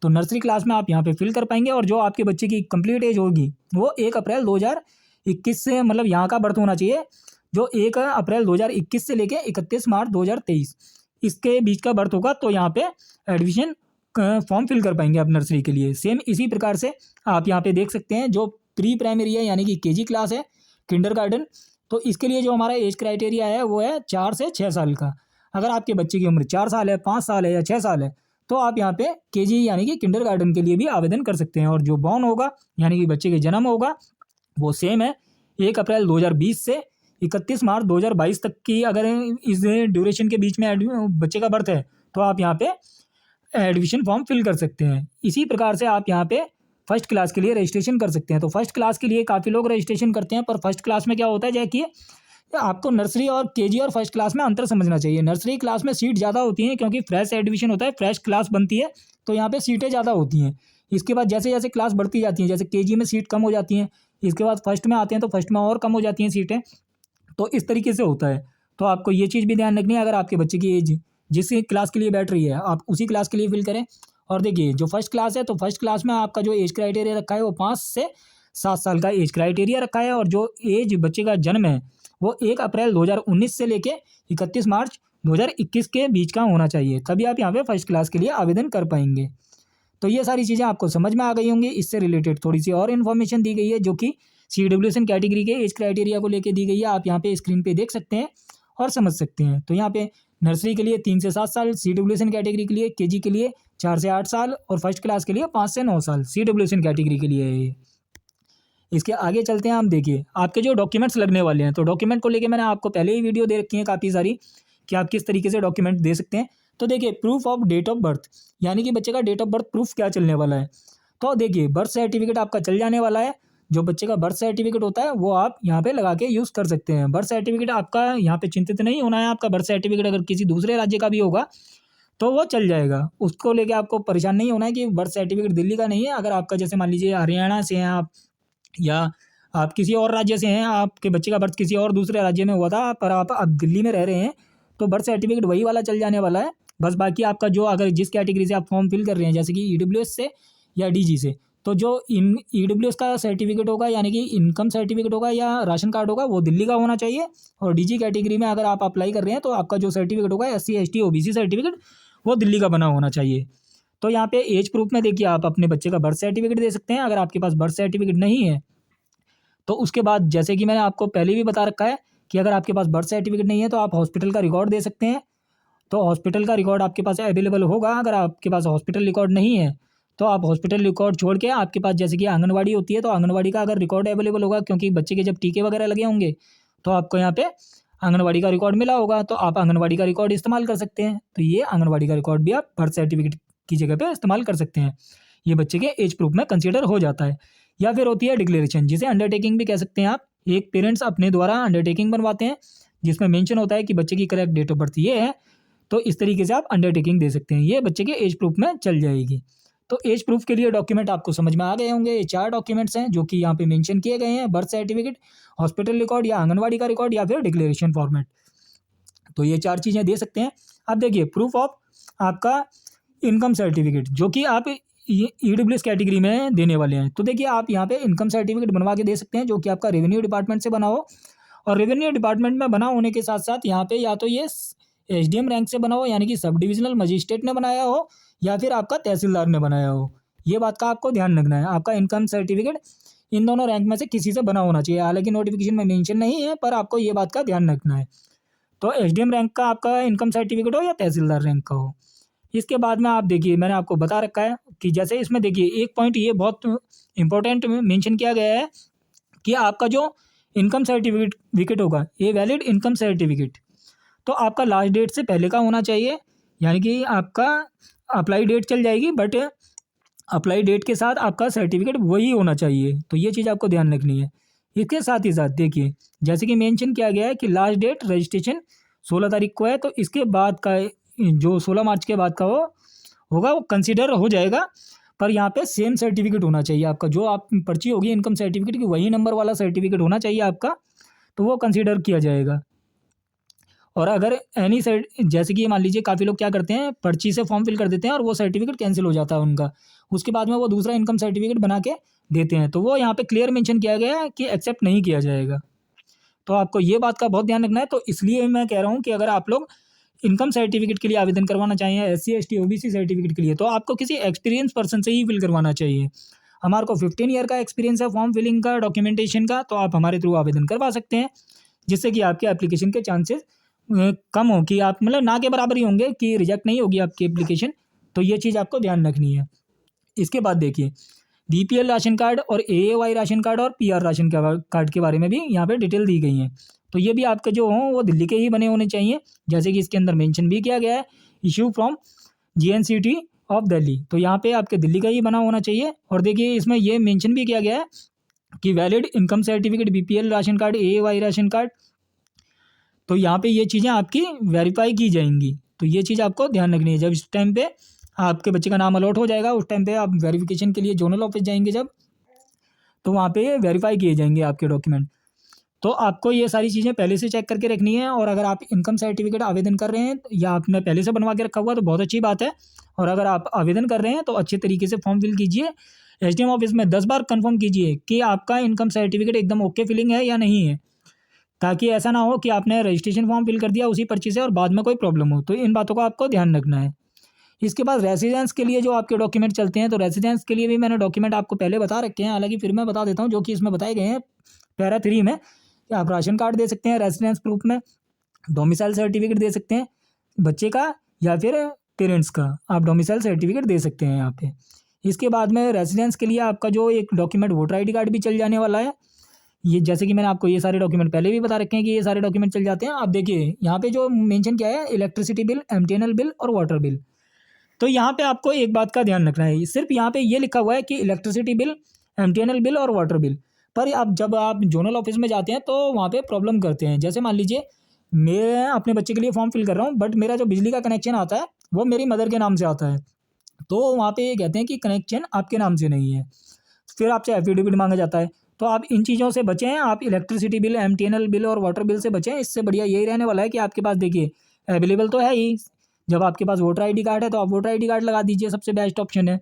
तो नर्सरी क्लास में आप यहाँ पे फिल कर पाएंगे, और जो आपके बच्चे की कंप्लीट एज होगी वो 1 अप्रैल 2021 से, मतलब यहाँ का बर्थ होना चाहिए जो 1 अप्रैल 2021 से लेके 31 मार्च 2023 इसके बीच का बर्थ होगा, तो यहाँ पे एडमिशन फॉर्म फिल कर पाएंगे आप नर्सरी के लिए। सेम इसी प्रकार से आप यहाँ पे देख सकते हैं जो प्री प्राइमरी है यानी कि KG क्लास है, किंडरगार्टन, तो इसके लिए जो हमारा एज क्राइटेरिया है वो है 4 से 6 साल का। अगर आपके बच्चे की उम्र 4 साल है, 5 साल है या 6 साल है, तो आप यहाँ पे KG यानी कि किंडरगार्टन के लिए भी आवेदन कर सकते हैं। और जो बॉर्न होगा यानी कि बच्चे के जन्म होगा वो सेम है 1 अप्रैल 2020 से 31 मार्च 2022 तक की। अगर इस ड्यूरेशन के बीच में बच्चे का बर्थ है तो आप यहाँ पे एडमिशन फॉर्म फिल कर सकते हैं। इसी प्रकार से आप यहाँ पे फर्स्ट क्लास के लिए रजिस्ट्रेशन कर सकते हैं। तो फर्स्ट क्लास के लिए काफ़ी लोग रजिस्ट्रेशन करते हैं, पर फर्स्ट क्लास में क्या होता है, जैसे कि आपको नर्सरी और KG और फर्स्ट क्लास में अंतर समझना चाहिए। नर्सरी क्लास में सीट ज़्यादा होती हैं क्योंकि फ्रेश एडमिशन होता है, फ्रेश क्लास बनती है, तो यहाँ पे सीटें ज़्यादा होती हैं। इसके बाद जैसे जैसे क्लास बढ़ती जाती हैं, जैसे KG में सीट कम हो जाती हैं, इसके बाद फर्स्ट में आते हैं तो फर्स्ट में और कम हो जाती हैं सीटें, तो इस तरीके से होता है। तो आपको ये चीज़ भी ध्यान रखनी है, अगर आपके बच्चे की एज जिस क्लास के लिए बैठ रही है आप उसी क्लास के लिए फिल करें। और देखिए, जो फर्स्ट क्लास है तो फर्स्ट क्लास में आपका जो एज क्राइटेरिया रखा है वो 5 से 7 साल का एज क्राइटेरिया रखा है, और जो एज बच्चे का जन्म है वो 1 अप्रैल 2019 से लेके 31 मार्च 2021 के बीच का होना चाहिए, तभी आप यहाँ पे फर्स्ट क्लास के लिए आवेदन कर पाएंगे। तो ये सारी चीज़ें आपको समझ में आ गई होंगी। इससे रिलेटेड थोड़ी सी और इन्फॉर्मेशन दी गई है जो कि CWSN कैटेगरी के एज क्राइटेरिया को लेके दी गई है, आप यहाँ पे स्क्रीन पे देख सकते हैं और समझ सकते हैं। तो यहाँ पे नर्सरी के लिए 3 से 7 साल, CWSN कैटेगरी के लिए KG के लिए 4 से 8 साल और फर्स्ट क्लास के लिए 5 से 9 साल CWSN कैटेगरी के लिए है ये। इसके आगे चलते हैं, हम देखिए आपके जो डॉक्यूमेंट्स लगने वाले हैं। तो डॉक्यूमेंट को लेके मैंने आपको पहले ही वीडियो दे रखी है काफ़ी सारी कि आप किस तरीके से डॉक्यूमेंट दे सकते हैं। तो देखिए proof of date of birth, यानी कि बच्चे का डेट ऑफ बर्थ प्रूफ क्या चलने वाला है। तो देखिए बर्थ सर्टिफिकेट आपका चल जाने वाला है। जो बच्चे का बर्थ सर्टिफिकेट होता है वो आप यहाँ पे लगा के यूज़ कर सकते हैं। बर्थ सर्टिफिकेट आपका यहाँ पे चिंतित नहीं होना है। आपका बर्थ सर्टिफिकेट अगर किसी दूसरे राज्य का भी होगा तो वो चल जाएगा, उसको लेके आपको परेशान नहीं होना है कि बर्थ सर्टिफिकेट दिल्ली का नहीं है। अगर आपका जैसे मान लीजिए हरियाणा से हैं आप, या आप किसी और राज्य से हैं, आपके बच्चे का बर्थ किसी और दूसरे राज्य में हुआ था पर आप अब दिल्ली में रह रहे हैं, तो बर्थ सर्टिफिकेट वही वाला चल जाने वाला है। बस बाकी आपका जो अगर जिस कैटेगरी से आप फॉर्म फिल कर रहे हैं, जैसे कि EWS से या DG से, तो जो इन EWS का सर्टिफिकेट होगा यानी कि इनकम सर्टिफिकेट होगा या राशन कार्ड होगा वो दिल्ली का होना चाहिए। और DG कैटेगरी में अगर आप अप्लाई कर रहे हैं तो आपका जो सर्टिफिकेट होगा SC ST OBC सर्टिफिकेट वो दिल्ली का बना होना चाहिए। तो यहाँ पे एज प्रूफ में देखिए आप अपने बच्चे का बर्थ सर्टिफिकेट दे सकते हैं। अगर आपके पास बर्थ सर्टिफिकेट नहीं है तो उसके बाद जैसे कि मैंने आपको पहले भी बता रखा है कि अगर आपके पास बर्थ सर्टिफिकेट नहीं है तो आप हॉस्पिटल का रिकॉर्ड दे सकते हैं। तो हॉस्पिटल का रिकॉर्ड आपके पास अवेलेबल होगा। अगर आपके पास हॉस्पिटल रिकॉर्ड नहीं है तो आप हॉस्पिटल रिकॉर्ड छोड़ के आपके पास जैसे कि आंगनवाड़ी होती है तो आंगनवाड़ी का अगर रिकॉर्ड अवेलेबल होगा, क्योंकि बच्चे के जब टीके वगैरह लगे होंगे तो आपको यहाँ पे आंगनवाड़ी का रिकॉर्ड मिला होगा, तो आप आंगनवाड़ी का रिकॉर्ड इस्तेमाल कर सकते हैं। तो ये आंगनवाड़ी का रिकॉर्ड भी आप बर्थ सर्टिफिकेट की जगह पे इस्तेमाल कर सकते हैं। ये बच्चे के एज प्रूफ में कंसिडर हो जाता है। या फिर होती है डिक्लेरेशन, जिसे अंडरटेकिंग भी कह सकते हैं आप। एक पेरेंट्स अपने द्वारा अंडरटेकिंग बनवाते हैं जिसमें मेंशन होता है कि बच्चे की करेक्ट डेट ऑफ बर्थ ये है, तो इस तरीके से आप अंडरटेकिंग दे सकते हैं। ये बच्चे के एज प्रूफ में चल जाएगी। तो एज प्रूफ के लिए डॉक्यूमेंट आपको समझ में आ गए होंगे। ये 4 डॉक्यूमेंट्स हैं जो कि यहाँ पे मेंशन किए गए हैं, बर्थ सर्टिफिकेट, हॉस्पिटल रिकॉर्ड या आंगनवाड़ी का रिकॉर्ड या फिर डिक्लेरेशन फॉर्मेट। तो ये 4 चीज़ें दे सकते हैं। अब देखिए प्रूफ ऑफ आपका इनकम सर्टिफिकेट जो कि आप EWS कैटेगरी में देने वाले हैं। तो देखिए आप यहाँ पे इनकम सर्टिफिकेट बनवा के दे सकते हैं जो कि आपका रेवेन्यू डिपार्टमेंट से बना हो। और रेवेन्यू डिपार्टमेंट में बना होने के साथ साथ यहाँ पे या तो ये SDM रैंक से बना हो यानी कि सब डिविजनल मजिस्ट्रेट ने बनाया हो या फिर आपका तहसीलदार ने बनाया हो। ये बात का आपको ध्यान रखना है। आपका इनकम सर्टिफिकेट इन दोनों रैंक में से किसी से बना होना चाहिए। हालांकि नोटिफिकेशन में मेंशन नहीं है पर आपको ये बात का ध्यान रखना है। तो SDM रैंक का आपका इनकम सर्टिफिकेट हो या तहसीलदार रैंक का हो। इसके बाद में आप देखिए मैंने आपको बता रखा है कि जैसे इसमें देखिए एक पॉइंट ये बहुत इंपॉर्टेंट मेंशन किया गया है कि आपका जो इनकम सर्टिफिकेट होगा ये वैलिड इनकम सर्टिफिकेट तो आपका लास्ट डेट से पहले का होना चाहिए। यानी कि आपका अप्लाई डेट चल जाएगी बट अप्लाई डेट के साथ आपका सर्टिफिकेट वही होना चाहिए। तो ये चीज़ आपको ध्यान रखनी है। इसके साथ ही साथ देखिए जैसे कि मेंशन किया गया है कि लास्ट डेट रजिस्ट्रेशन 16 तारीख को है, तो इसके बाद का जो 16 मार्च के बाद का वो होगा वो कंसिडर हो जाएगा। पर यहाँ पे सेम सर्टिफिकेट होना चाहिए आपका, जो आप पर्ची होगी इनकम सर्टिफिकेट की वही नंबर वाला सर्टिफिकेट होना चाहिए आपका, तो वो कंसिडर किया जाएगा। और अगर एनी जैसे कि मान लीजिए काफ़ी लोग क्या करते हैं पर्ची से फॉर्म फिल कर देते हैं और वो सर्टिफिकेट कैंसिल हो जाता है उनका, उसके बाद में वो दूसरा इनकम सर्टिफिकेट बना के देते हैं, तो वो यहाँ पे क्लियर मेंशन किया गया है कि एक्सेप्ट नहीं किया जाएगा। तो आपको ये बात का बहुत ध्यान रखना है। तो इसलिए मैं कह रहा हूँ कि अगर आप लोग इनकम सर्टिफिकेट के लिए आवेदन करवाना चाहिए SC ST OBC सर्टिफिकेट के लिए, तो आपको किसी एक्सपीरियंस पर्सन से ही फिल करवाना चाहिए। हमारे को 15 ईयर का एक्सपीरियंस है फॉर्म फिलिंग का, डॉक्यूमेंटेशन का, तो आप हमारे थ्रू आवेदन करवा सकते हैं जिससे कि आपके एप्लीकेशन के चांसेस कम हो कि आप मतलब ना के बराबर ही होंगे कि रिजेक्ट नहीं होगी आपकी एप्लीकेशन। तो ये चीज़ आपको ध्यान रखनी है। इसके बाद देखिए BPL राशन कार्ड और AAY राशन कार्ड और PR राशन कार्ड के बारे में भी यहाँ पे डिटेल दी गई हैं। तो ये भी आपके जो हों वो दिल्ली के ही बने होने चाहिए, जैसे कि इसके अंदर मेंशन भी किया गया है issue from GNCT of Delhi, तो यहाँ पे आपके दिल्ली का ही बना होना चाहिए। और देखिए इसमें ये मेंशन भी किया गया है कि valid income certificate, BPL ration card, AAY ration card, तो यहाँ पे ये चीज़ें आपकी वेरीफाई की जाएंगी। तो ये चीज़ आपको ध्यान रखनी है। जब इस टाइम पे आपके बच्चे का नाम अलॉट हो जाएगा उस टाइम पे आप वेरिफिकेशन के लिए जोनल ऑफिस जाएंगे जब, तो वहाँ पे वेरीफाई किए जाएंगे आपके डॉक्यूमेंट। तो आपको ये सारी चीज़ें पहले से चेक करके रखनी है। और अगर आप इनकम सर्टिफिकेट आवेदन कर रहे हैं या आपने पहले से बनवा के रखा हुआ तो बहुत अच्छी बात है। और अगर आप आवेदन कर रहे हैं तो अच्छे तरीके से फॉर्म फिल कीजिए। SDM ऑफिस में 10 बार कंफर्म कीजिए कि आपका इनकम सर्टिफिकेट एकदम ओके फिलिंग है या नहीं है, ताकि ऐसा ना हो कि आपने रजिस्ट्रेशन फॉर्म फिल कर दिया उसी पर्ची से और बाद में कोई प्रॉब्लम हो। तो इन बातों का आपको ध्यान रखना है। इसके बाद रेसिडेंस के लिए जो आपके डॉक्यूमेंट चलते हैं, तो रेसिडेंस के लिए भी मैंने डॉक्यूमेंट आपको पहले बता रखे हैं, हालांकि फिर मैं बता देता हूँ जो कि इसमें बताए गए हैं। पैरा 3 में आप राशन कार्ड दे सकते हैं, रेजिडेंस प्रूफ में डोमिसाइल सर्टिफिकेट दे सकते हैं बच्चे का, या फिर पेरेंट्स का आप डोमिसाइल सर्टिफिकेट दे सकते हैं यहाँ पे। इसके बाद में रेजिडेंस के लिए आपका जो एक document voter I D card भी चल जाने वाला है। ये जैसे कि मैंने आपको ये सारे डॉक्यूमेंट पहले भी बता रखे हैं कि ये सारे डॉक्यूमेंट चल जाते हैं। आप देखिए यहाँ पे जो मेंशन किया है, इलेक्ट्रिसिटी बिल, एमटीएनएल बिल और वाटर बिल। तो यहाँ पे आपको एक बात का ध्यान रखना है, सिर्फ यहाँ पे ये लिखा हुआ है कि इलेक्ट्रिसिटी बिल, एमटीएनएल बिल और वाटर बिल। पर अब जब आप जोनल ऑफिस में जाते हैं तो वहाँ पे प्रॉब्लम करते हैं। जैसे मान लीजिए मैं अपने बच्चे के लिए फॉर्म फिल कर रहा हूँ, बट मेरा जो बिजली का कनेक्शन आता है वो मेरी मदर के नाम से आता है, तो वहाँ पे ये कहते हैं कि कनेक्शन आपके नाम से नहीं है, फिर आपसे एफिडेविट मांगा जाता है। तो आप इन चीज़ों से बचें, आप इलेक्ट्रिसिटी बिल, एमटीएनएल बिल और वाटर बिल से बचें। इससे बढ़िया यही रहने वाला है कि आपके पास देखिए अवेलेबल तो है ही, जब आपके पास वोटर आईडी कार्ड है तो आप वोटर आईडी कार्ड लगा दीजिए, सबसे बेस्ट ऑप्शन है।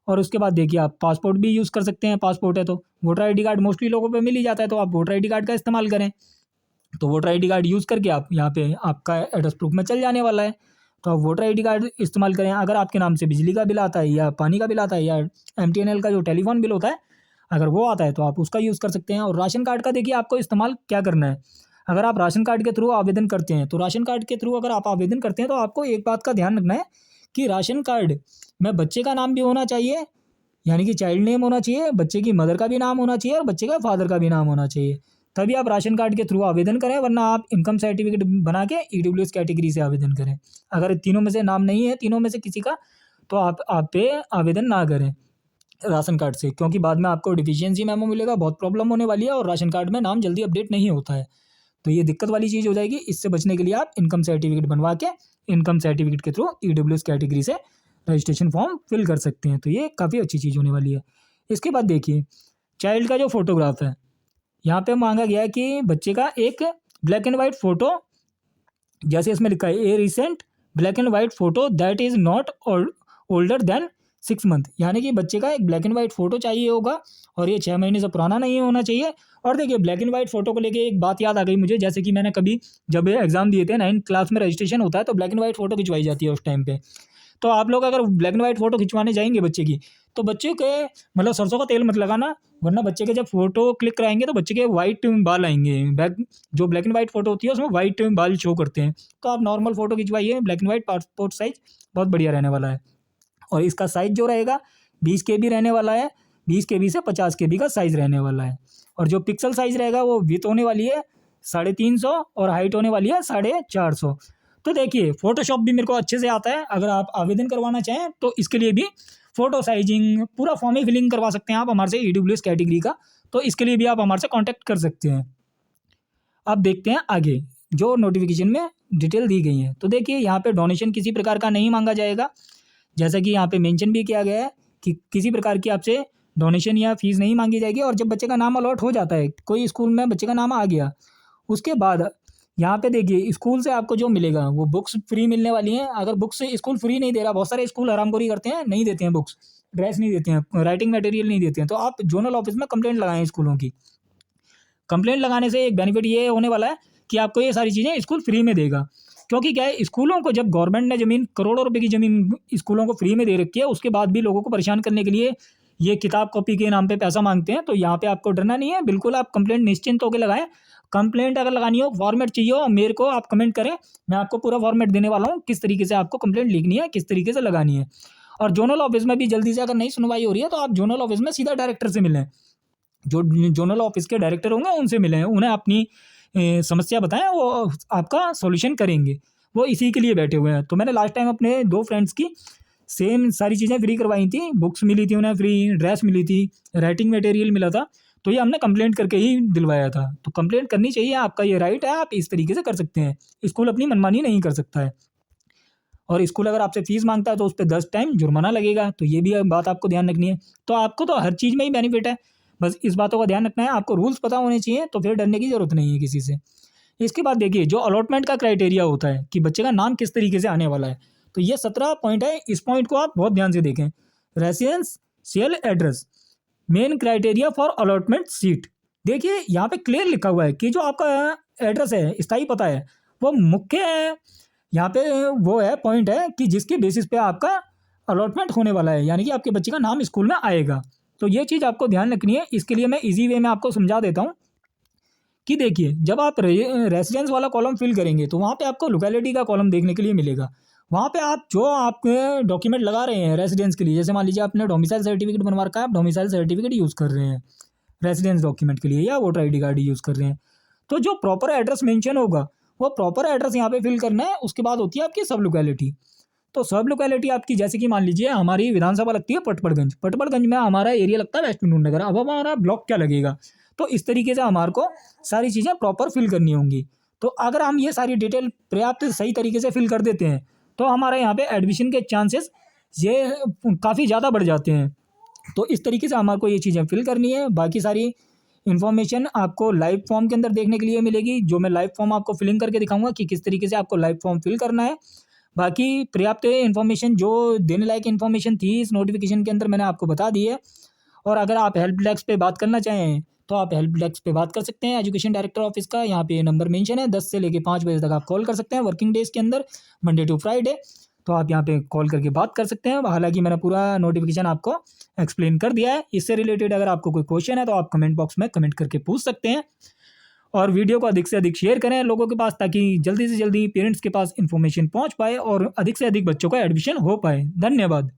और उसके बाद देखिए आप पासपोर्ट भी यूज़ कर सकते हैं, पासपोर्ट है तो वोटर आईडी कार्ड मोस्टली लोगों पे मिल ही जाता है, तो आप वोटर आईडी कार्ड का इस्तेमाल करें। तो वोटर आईडी कार्ड यूज़ करके आप यहाँ पे आपका एड्रेस प्रूफ में चल जाने वाला है, तो आप वोटर आईडी कार्ड इस्तेमाल करें। अगर आपके नाम से बिजली का बिल आता है या पानी का बिल आता है या एमटीएनएल का जो टेलीफोन बिल होता है, अगर वो आता है तो आप उसका यूज़ कर सकते हैं। और राशन कार्ड का देखिए आपको इस्तेमाल क्या करना है। अगर आप राशन कार्ड के थ्रू आवेदन करते हैं तो राशन कार्ड के थ्रू अगर आप आवेदन करते हैं तो आपको एक बात का ध्यान रखना है कि राशन कार्ड में बच्चे का नाम भी होना चाहिए, यानी कि चाइल्ड नेम होना चाहिए, बच्चे की मदर का भी नाम होना चाहिए और बच्चे का फादर का भी नाम होना चाहिए, तभी आप राशन कार्ड के थ्रू आवेदन करें। वरना आप इनकम सर्टिफिकेट बना के ईडब्ल्यूएस कैटेगरी से आवेदन करें। अगर तीनों में से नाम नहीं है, तीनों में से किसी का, तो आप पे आवेदन ना करें राशन कार्ड से, क्योंकि बाद में आपको डिफिशियंसी मेमो मिलेगा, बहुत प्रॉब्लम होने वाली है और राशन कार्ड में नाम जल्दी अपडेट नहीं होता है, तो ये दिक्कत वाली चीज़ हो जाएगी। इससे बचने के लिए आप इनकम सर्टिफिकेट बनवा के इनकम सर्टिफिकेट के थ्रू ईडब्ल्यूएस कैटेगरी से रजिस्ट्रेशन फॉर्म फिल कर सकते हैं, तो ये काफ़ी अच्छी चीज़ होने वाली है। इसके बाद देखिए चाइल्ड का जो फोटोग्राफ है, यहाँ पे मांगा गया है कि बच्चे का एक ब्लैक एंड वाइट फ़ोटो, जैसे इसमें लिखा है ए recent black and white photo that is not older than 6 month, यानी कि बच्चे का एक ब्लैक एंड वाइट फ़ोटो चाहिए होगा और ये 6 महीने से पुराना नहीं होना चाहिए। और देखिए ब्लैक एंड वाइट फ़ोटो को लेके एक बात याद आ गई मुझे, जैसे कि मैंने कभी जब एग्ज़ाम दिए थे 9th क्लास में रजिस्ट्रेशन होता है तो ब्लैक एंड वाइट फ़ोटो खिंचवाई जाती है उस टाइम पे। तो आप लोग अगर ब्लैक एंड वाइट फ़ोटो खिंचवाने जाएंगे बच्चे की, तो बच्चे के मतलब सरसों का तेल मत लगाना, वरना बच्चे के जब फोटो क्लिक कराएंगे तो बच्चे के वाइट बाल आएंगे। जो ब्लैक एंड वाइट फ़ोटो होती है उसमें वाइट बाल शो करते हैं, तो आप नॉर्मल फ़ोटो खिंचवाइए, black and white passport size बहुत बढ़िया रहने वाला है। और इसका साइज़ जो रहेगा 20 KB रहने वाला है, 20 KB से 50 KB का साइज़ रहने वाला है। और जो पिक्सल साइज़ रहेगा वो विड्थ होने वाली है 350 और हाइट होने वाली है 450। तो देखिए फ़ोटोशॉप भी मेरे को अच्छे से आता है, अगर आप आवेदन करवाना चाहें तो इसके लिए भी फ़ोटो साइजिंग पूरा फॉर्म ही फिलिंग करवा सकते हैं आप हमारे से ईडब्ल्यूएस कैटेगरी का, तो इसके लिए भी आप हमारे से कांटेक्ट कर सकते हैं। अब देखते हैं आगे जो नोटिफिकेशन में डिटेल दी गई है। तो देखिए यहाँ पे डोनेशन किसी प्रकार का नहीं मांगा जाएगा, जैसा कि यहाँ पे मेंशन भी किया गया है कि किसी प्रकार की आपसे डोनेशन या फीस नहीं मांगी जाएगी। और जब बच्चे का नाम अलॉट हो जाता है, कोई स्कूल में बच्चे का नाम आ गया, उसके बाद यहाँ पे देखिए स्कूल से आपको जो मिलेगा वो बुक्स फ्री मिलने वाली हैं। अगर बुक्स स्कूल फ्री नहीं दे रहा, बहुत सारे स्कूल हरामखोरी करते हैं, नहीं देते हैं बुक्स, ड्रेस नहीं देते हैं, राइटिंग मटेरियल नहीं देते हैं, तो आप जोनल ऑफिस में कंप्लेंट लगाएं स्कूलों की। कंप्लेंट लगाने से एक बेनिफिट ये होने वाला है कि आपको ये सारी चीज़ें स्कूल फ्री में देगा। क्योंकि क्या है, स्कूलों को जब गवर्नमेंट ने ज़मीन करोड़ों रुपए की ज़मीन स्कूलों को फ्री में दे रखी है, उसके बाद भी लोगों को परेशान करने के लिए ये किताब कॉपी के नाम पे पैसा मांगते हैं। तो यहाँ पे आपको डरना नहीं है, बिल्कुल आप कंप्लेंट निश्चिंत होकर लगाएं। कंप्लेंट अगर लगानी हो, फॉर्मेट चाहिए हो, मेरे को आप कमेंट करें, मैं आपको पूरा फॉर्मेट देने वाला हूँ, किस तरीके से आपको कंप्लेंट लिखनी है, किस तरीके से लगानी है। और जोनल ऑफिस में भी जल्दी से अगर नहीं सुनवाई हो रही है तो आप जोनल ऑफिस में सीधा डायरेक्टर से मिलें, जो जोनल ऑफिस के डायरेक्टर होंगे उनसे मिलें, उन्हें अपनी समस्या बताएं, वो आपका सॉल्यूशन करेंगे, वो इसी के लिए बैठे हुए हैं। तो मैंने लास्ट टाइम अपने 2 फ्रेंड्स की सेम सारी चीज़ें फ्री करवाई थी, बुक्स मिली थी उन्हें फ्री, ड्रेस मिली थी, राइटिंग मटेरियल मिला था, तो ये हमने कंप्लेंट करके ही दिलवाया था। तो कंप्लेंट करनी चाहिए, आपका ये राइट है, आप इस तरीके से कर सकते हैं, स्कूल अपनी मनमानी नहीं कर सकता है। और स्कूल अगर आपसे फीस मांगता है तो उस पर 10 टाइम जुर्माना लगेगा, तो ये भी बात आपको ध्यान रखनी है। तो आपको तो हर चीज़ में ही बेनिफिट है, बस इस बातों का ध्यान रखना है, आपको रूल्स पता होने चाहिए, तो फिर डरने की ज़रूरत नहीं है किसी से। इसके बाद देखिए जो अलॉटमेंट का क्राइटेरिया होता है कि बच्चे का नाम किस तरीके से आने वाला है, तो ये 17 पॉइंट है, इस पॉइंट को आप बहुत ध्यान से देखें। Residential address, main criteria for allotment seat. देखिए यहाँ पे क्लियर लिखा हुआ है कि जो आपका एड्रेस है, स्थायी पता है, वो मुख्य है, यहाँ पे वो है पॉइंट है कि जिसके बेसिस पे आपका अलॉटमेंट होने वाला है, यानी कि आपके बच्चे का नाम स्कूल में आएगा। तो ये चीज़ आपको ध्यान रखनी है। इसके लिए मैं इजी वे में आपको समझा देता हूँ। कि देखिए जब आप रेसिडेंस वाला कॉलम फिल करेंगे तो वहाँ पे आपको लोकेलिटी का कॉलम देखने के लिए मिलेगा। वहाँ पे आप जो आपके डॉक्यूमेंट लगा रहे हैं रेसिडेंस के लिए, जैसे मान लीजिए आपने डोमिसाइल सर्टिफिकेट बनवा रखा है, आप डोमिसाइल सर्टिफिकेट यूज़ कर रहे हैं रेसिडेंस डॉक्यूमेंट के लिए, या voter I D card use कर रहे हैं, तो जो प्रॉपर एड्रेस मेंशन होगा वो प्रॉपर एड्रेस यहाँ पे फिल करना है। उसके बाद होती है आपकी सब लोकेलिटी। तो सब लोकेलिटी आपकी, जैसे कि मान लीजिए हमारी विधानसभा लगती है पटपड़गंज, पटपड़गंज में हमारा एरिया लगता है वेस्ट विनोद नगर। अब हमारा ब्लॉक क्या लगेगा, तो इस तरीके से हमारे को सारी चीज़ें प्रॉपर फिल करनी होंगी। तो अगर हम ये सारी डिटेल पर्याप्त सही तरीके से फिल कर देते हैं तो हमारे यहाँ पे एडमिशन के चांसेस ये काफ़ी ज़्यादा बढ़ जाते हैं। तो इस तरीके से हमारे को ये चीज़ें फिल करनी है। बाकी सारी इन्फॉर्मेशन आपको लाइव फॉर्म के अंदर देखने के लिए मिलेगी, जो मैं लाइव फॉर्म आपको फिलिंग करके दिखाऊंगा कि किस तरीके से आपको लाइव फॉर्म फिल करना है। बाकी पर्याप्त इन्फॉर्मेशन जो देने लायक इन्फॉर्मेशन थी इस नोटिफिकेशन के अंदर मैंने आपको बता दी है। और अगर आप हेल्प डेस्क पे बात करना चाहें तो आप हेल्प डेस्क पे बात कर सकते हैं। एजुकेशन डायरेक्टर ऑफिस का यहाँ पे नंबर मेंशन है, 10 से लेके 5 बजे तक आप कॉल कर सकते हैं वर्किंग डेज के अंदर, मंडे टू फ्राइडे। तो आप यहाँ पे कॉल करके बात कर सकते हैं। हालांकि मैंने पूरा नोटिफिकेशन आपको एक्सप्लेन कर दिया है। इससे रिलेटेड अगर आपको कोई क्वेश्चन है तो आप कमेंट बॉक्स में कमेंट करके पूछ सकते हैं। और वीडियो को अधिक से अधिक शेयर करें लोगों के पास, ताकि जल्दी से जल्दी पेरेंट्स के पास इन्फॉर्मेशन पहुँच पाए और अधिक से अधिक बच्चों का एडमिशन हो पाए। धन्यवाद।